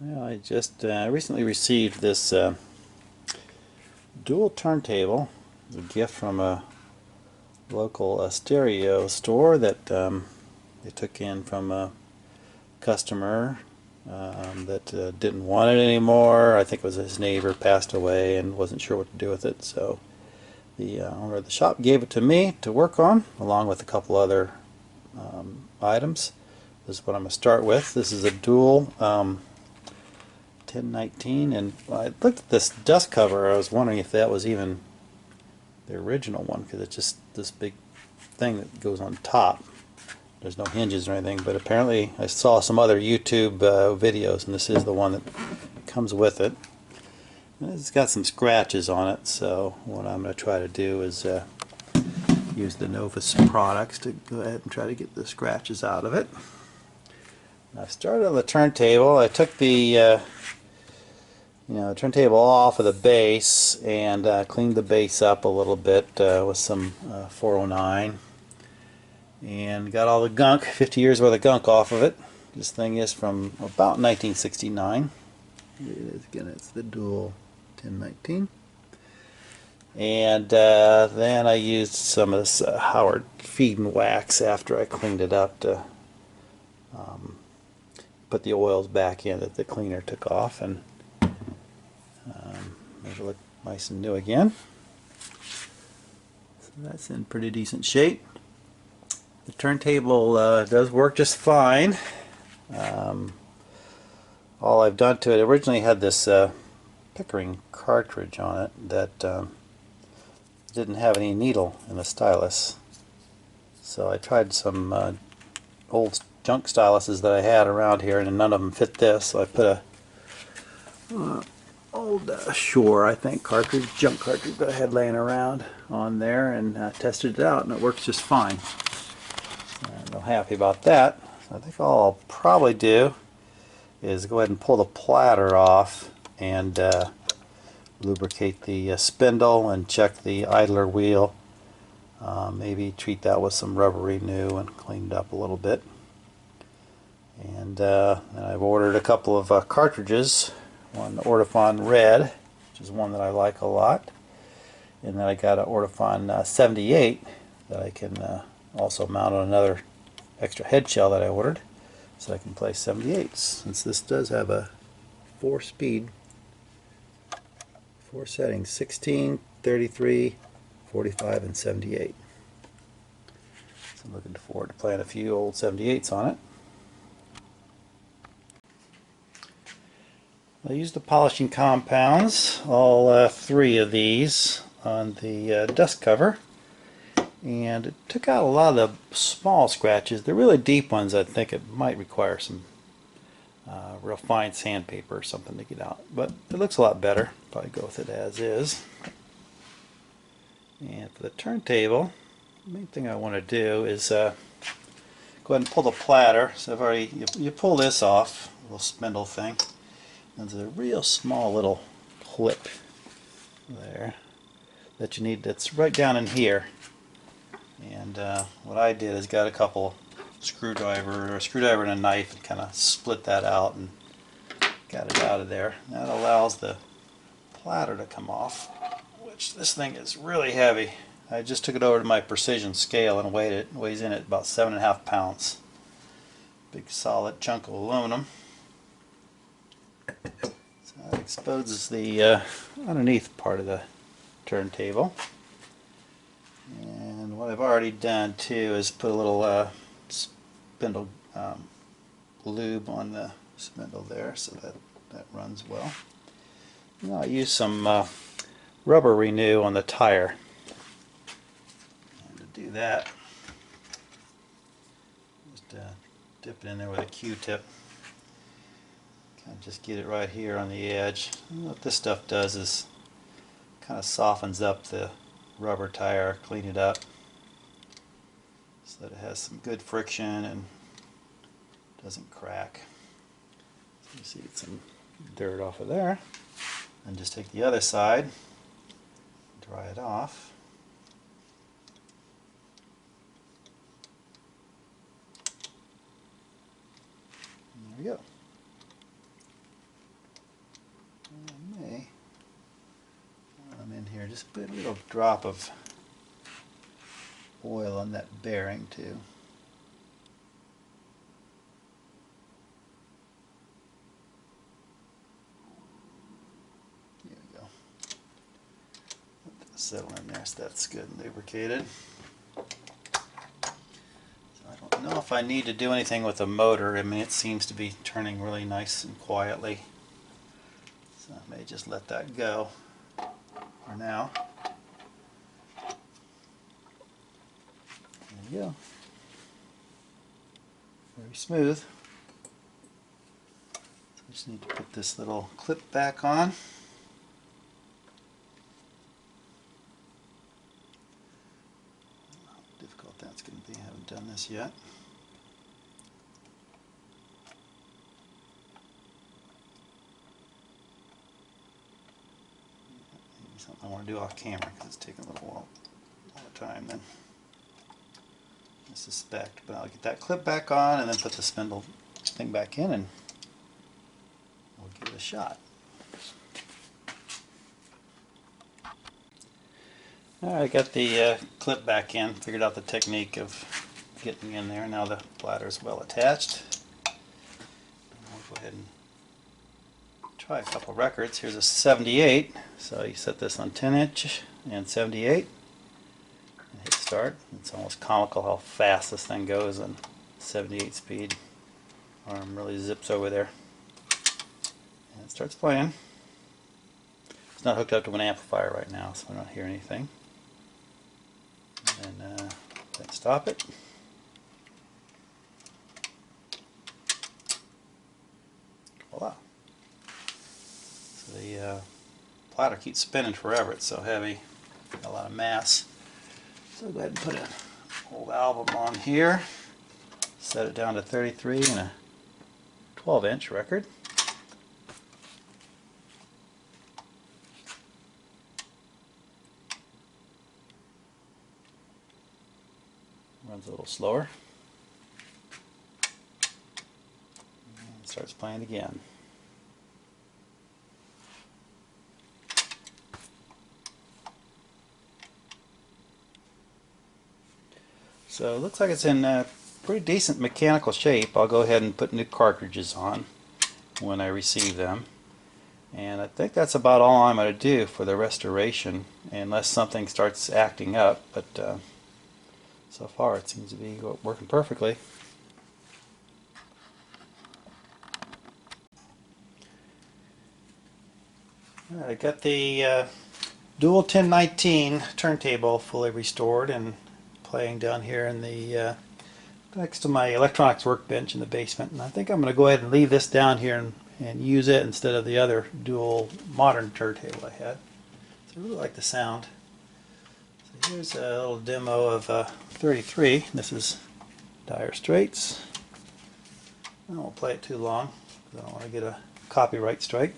Well, I just recently received this dual turntable, a gift from a local stereo store that they took in from a customer that didn't want it anymore. I think it was his neighbor passed away and wasn't sure what to do with it, so the owner of the shop gave it to me to work on, along with a couple other items. This is what I'm going to start with. This is a dual 1019, and when I looked at this dust cover, I was wondering if that was even the original one, because it's just this big thing that goes on top. There's no hinges or anything, but apparently I saw some other YouTube videos, and this is the one that comes with it. And it's got some scratches on it, so what I'm going to try to do is use the Novus products to go ahead and try to get the scratches out of it. I started on the turntable. I took the turntable off of the base and cleaned the base up a little bit with some 409, and got all the gunk, 50 years worth of gunk off of it. This thing is from about 1969. It is, again, it's the dual 1019. And then I used some of this Howard feed and wax after I cleaned it up to put the oils back in that the cleaner took off, and make it look nice and new again. So that's in pretty decent shape. The turntable does work just fine. All I've done to it, originally had this Pickering cartridge on it that didn't have any needle in the stylus. So I tried some old junk styluses that I had around here, and none of them fit this. So I put a old Shore, I think, cartridge, junk cartridge that I had laying around on there, and tested it out, and it works just fine. I'm real happy about that. So I think all I'll probably do is go ahead and pull the platter off and lubricate the spindle and check the idler wheel. Maybe treat that with some rubber renew and clean it up a little bit. And I've ordered a couple of cartridges. One Ortofon Red, which is one that I like a lot, and then I got an Ortofon 78 that I can also mount on another extra head shell that I ordered, so I can play 78s, since this does have a 4-speed, 4 settings: 16, 33, 45, and 78. So I'm looking forward to playing a few old 78s on it. I used the polishing compounds, all 3 of these, on the dust cover, and it took out a lot of the small scratches. The really deep ones, I think it might require some real fine sandpaper or something to get out, but it looks a lot better. Probably go with it as is. And for the turntable, the main thing I want to do is go ahead and pull the platter. So I've already, you pull this off, a little spindle thing. There's a real small little clip there that you need, that's right down in here. And what I did is got a couple screwdriver and a knife, and kind of split that out and got it out of there. That allows the platter to come off, which this thing is really heavy. I just took it over to my precision scale and weighed it. It weighs in at about 7.5 pounds. Big solid chunk of aluminum. So that exposes the underneath part of the turntable. And what I've already done too is put a little spindle lube on the spindle there, so that runs well. Now I use some rubber renew on the tire. And to do that, just dip it in there with a Q-tip. Kind of just get it right here on the edge. And what this stuff does is kind of softens up the rubber tire, clean it up so that it has some good friction and doesn't crack. So you see, get some dirt off of there, and just take the other side, dry it off. And there we go. just put a little drop of oil on that bearing too. There we go. Let that settle in there so that's good and lubricated. I don't know if I need to do anything with the motor. I mean, it seems to be turning really nice and quietly. So I may just let that go for now. There you go. Very smooth. So I just need to put this little clip back on. How difficult that's going to be. I haven't done this yet. Maybe something I want to do off camera because it's taking a little while, all the time then. I suspect, but I'll get that clip back on and then put the spindle thing back in and we'll give it a shot. Alright, I got the clip back in, figured out the technique of getting in there. Now the bladder is well attached. I'll go ahead and try a couple records. Here's a 78, so you set this on 10-inch and 78. Hit start. It's almost comical how fast this thing goes on 78 speed. Arm really zips over there. And it starts playing. It's not hooked up to an amplifier right now, so I don't hear anything. And then stop it. Voila. So the platter keeps spinning forever. It's so heavy. Got a lot of mass. So go ahead and put an old album on here, set it down to 33 and a 12-inch record. Runs a little slower. And starts playing again. So it looks like it's in pretty decent mechanical shape. I'll go ahead and put new cartridges on when I receive them. And I think that's about all I'm going to do for the restoration, unless something starts acting up. But so far it seems to be working perfectly. Alright, I got the dual 1019 turntable fully restored and playing down here in the next to my electronics workbench in the basement, and I think I'm going to go ahead and leave this down here and use it instead of the other dual modern turntable I had. So I really like the sound. So here's a little demo of 33. This is Dire Straits. I won't play it too long because I don't want to get a copyright strike.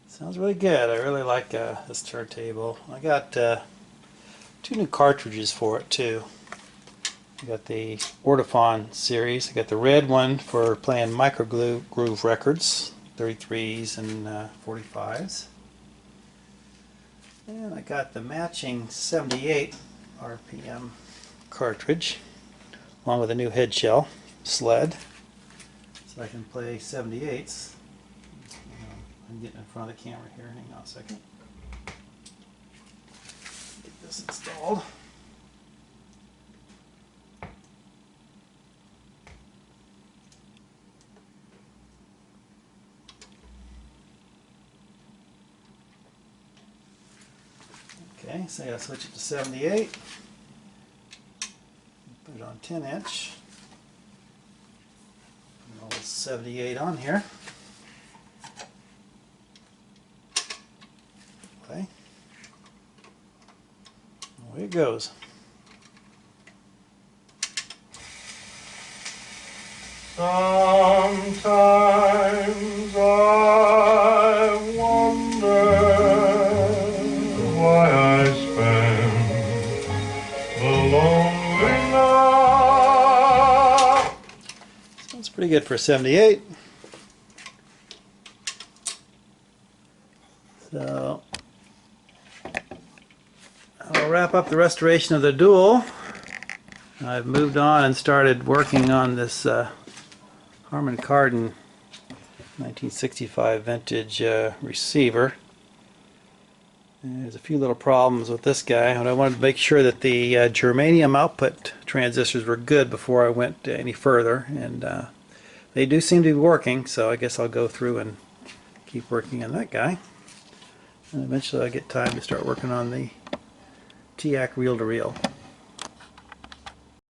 Sounds really good. I really like this turntable. I got 2 new cartridges for it too. I got the Ortophon series. I got the red one for playing micro groove records, 33s and 45s. And I got the matching 78 RPM cartridge along with a new head shell sled, so I can play 78s. I'm getting in front of the camera here. Hang on a second. Get this installed. Okay, so I gotta switch it to 78. Put it on 10-inch. Put 78 on here. Okay. Away it goes. Sometimes I wonder why I spend the lonely night. Sounds pretty good for 78. So I'll wrap up the restoration of the Dual. I've moved on and started working on this Harman Kardon 1965 vintage receiver. And there's a few little problems with this guy, and I wanted to make sure that the germanium output transistors were good before I went any further, and they do seem to be working, so I guess I'll go through and keep working on that guy. And eventually I'll get time to start working on the TIAC reel-to-reel.